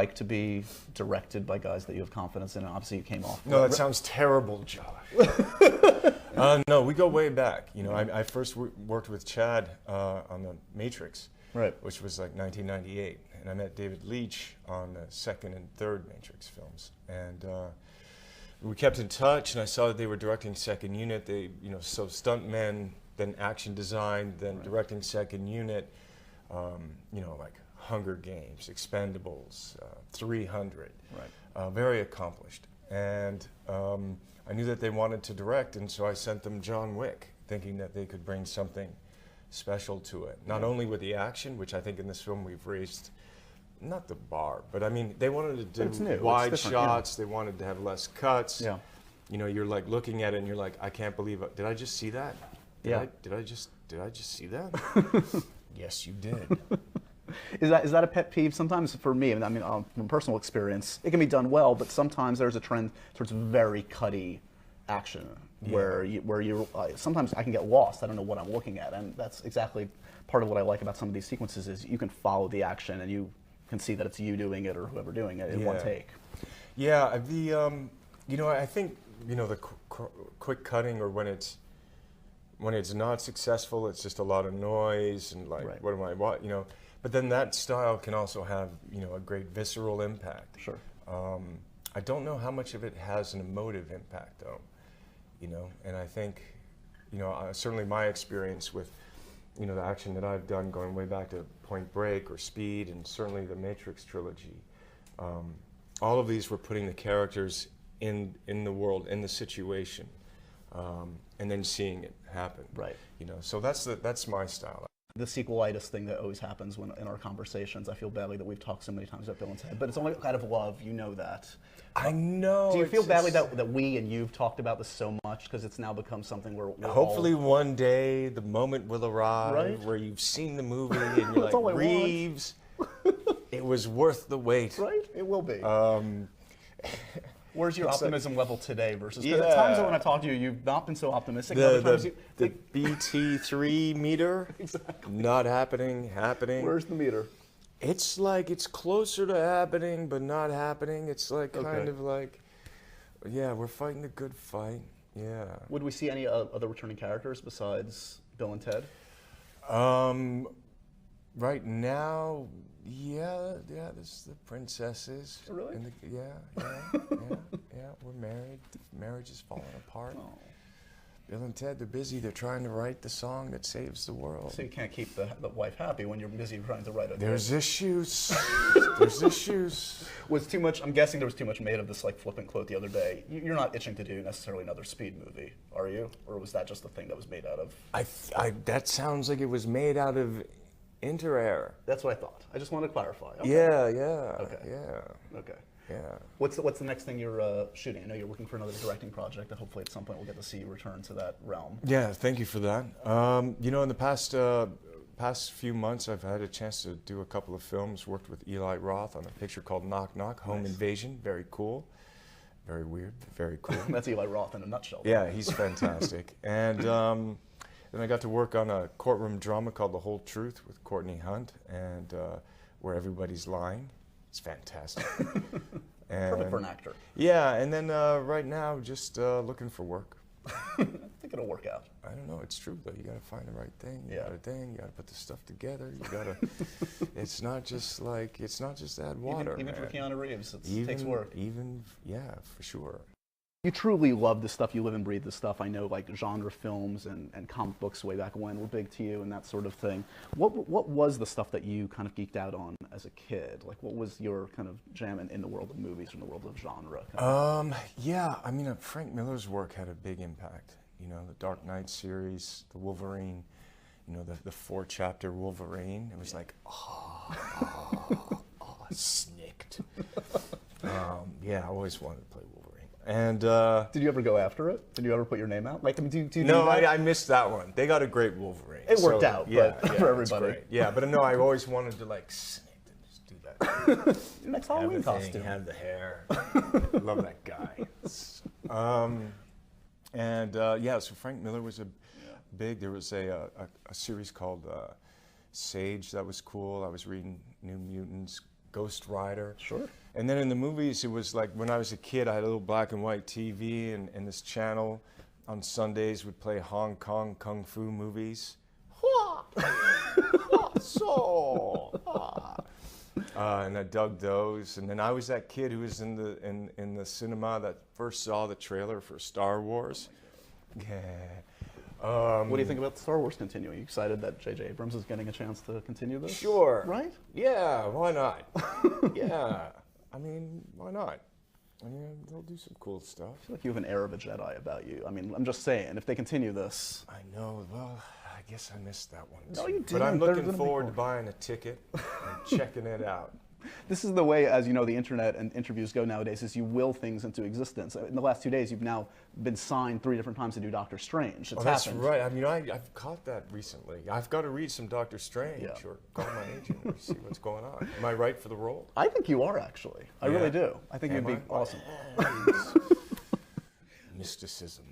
like to be directed by guys that you have confidence in? And obviously, you came off. No, that sounds terrible, Josh. No, we go way back. You know, I first worked with Chad on The Matrix, right, which was like 1998, and I met David Leitch on the second and third Matrix films, and we kept in touch. And I saw that they were directing second unit. They, you know, so stuntmen, then action design, then directing second unit. You know, like Hunger Games, Expendables, 300. Right. Very accomplished. And I knew that they wanted to direct, and so I sent them John Wick, thinking that they could bring something special to it. Not only with the action, which I think in this film we've raised, not the bar, but I mean, they wanted to do wide shots, they wanted to have less cuts. Yeah. You know, you're like looking at it and you're like, I can't believe it. Did I just see that? Did I just see that? Yes, you did. Is that a pet peeve? Sometimes for me, I mean, from personal experience, it can be done well, but sometimes there's a trend towards very cutty action where you sometimes I can get lost. I don't know what I'm looking at, and that's exactly part of what I like about some of these sequences is you can follow the action and you can see that it's you doing it or whoever doing it in one take. Yeah, you know, I think, you know, the quick cutting, or when it's not successful, it's just a lot of noise and like, what, you know. But then that style can also have, you know, a great visceral impact. Sure. I don't know how much of it has an emotive impact, though, you know. And I think, you know, certainly my experience with, you know, the action that I've done going way back to Point Break or Speed, and certainly the Matrix trilogy, all of these were putting the characters in the world, in the situation, and then seeing it happen. Right. You know, so that's my style. The sequelitis thing that always happens when in our conversations. I feel badly that we've talked so many times about Bill and Ted, but it's only out of love. You know that. I know. Do you feel badly that we and you've talked about this so much because it's now become something where hopefully one day the moment will arrive where you've seen the movie and you're like, Reeves, it was worth the wait. Right? It will be. Where's your optimism level today versus at times when I talk to you, you've not been so optimistic. The BT3 meter, not happening. Where's the meter? It's like it's closer to happening, but not happening. It's like kind of like, yeah, we're fighting a good fight. Yeah. Would we see any other returning characters besides Bill and Ted? Right now, there's the princesses. Really? Yeah. We're married. Marriage is falling apart. Oh. Bill and Ted, they're busy. They're trying to write the song that saves the world. So you can't keep the wife happy when you're busy trying to write it. There's issues. There's issues. Was too much? I'm guessing there was too much made of this like flippant quote the other day. You're not itching to do necessarily another Speed movie, are you? Or was that just the thing that was made out of? That sounds like it was made out of Inter-Air. That's what I thought. I just wanted to clarify. Okay. Yeah. Okay. Yeah. Okay. Yeah. What's the next thing you're shooting? I know you're looking for another directing project, and hopefully at some point we'll get to see you return to that realm. Yeah, thank you for that. You know, in the past few months, I've had a chance to do a couple of films. Worked with Eli Roth on a picture called Knock Knock, Home Invasion. Very cool. Very weird, but very cool. That's Eli Roth in a nutshell. Yeah, he's fantastic. And then I got to work on a courtroom drama called The Whole Truth with Courtney Hunt, and where everybody's lying. It's fantastic. Perfect for an actor. Yeah, and then right now, just looking for work. I think it'll work out. I don't know. It's true, though. You got to find the right thing. You got to put the stuff together. You got to. It's not just add water. Even for Keanu Reeves, it takes work. Yeah, for sure. You truly love this stuff. You live and breathe this stuff. I know, like genre films and comic books way back when were big to you and that sort of thing. What was the stuff that you kind of geeked out on as a kid? Like, what was your kind of jam in the world of movies or in the world of genre? Yeah, I mean, Frank Miller's work had a big impact. You know, the Dark Knight series, the Wolverine. You know, the 4-chapter Wolverine. It was like, snicked. Yeah, I always wanted to play Wolverine. And did you ever go after it? Did you ever put your name out? Like, do you no, I missed that one. They got a great Wolverine. It worked out, but for everybody. Yeah, but no, I always wanted to like snake and just do that. Your next Halloween costume. Have the hair. Love that guy. So Frank Miller was a big. There was a series called Sage that was cool. I was reading New Mutants Ghost Rider. Sure. And then in the movies, it was like when I was a kid, I had a little black and white TV, and this channel on Sundays would play Hong Kong kung fu movies. And I dug those. And then I was that kid who was in the cinema that first saw the trailer for Star Wars. Yeah. What do you think about Star Wars continuing? You excited that J.J. Abrams is getting a chance to continue this? Sure. Right? Yeah, why not? Yeah. I mean, why not? I mean, they'll do some cool stuff. I feel like you have an air of a Jedi about you. I mean, I'm just saying, if they continue this... I know. Well, I guess I missed that one. No, you didn't. But I'm looking There's forward to buying a ticket and checking it out. This is the way, as you know, the internet and interviews go nowadays, is you will things into existence. In the last 2 days, you've now been signed 3 different times to do Doctor Strange. It's That's happened. right. I mean, I've caught that recently. I've got to read some Doctor Strange Yeah. or call my agent and see what's going on. Am I right for the role? I think you are, actually. I Yeah. really do. I think Am you'd be I? awesome. Mysticism.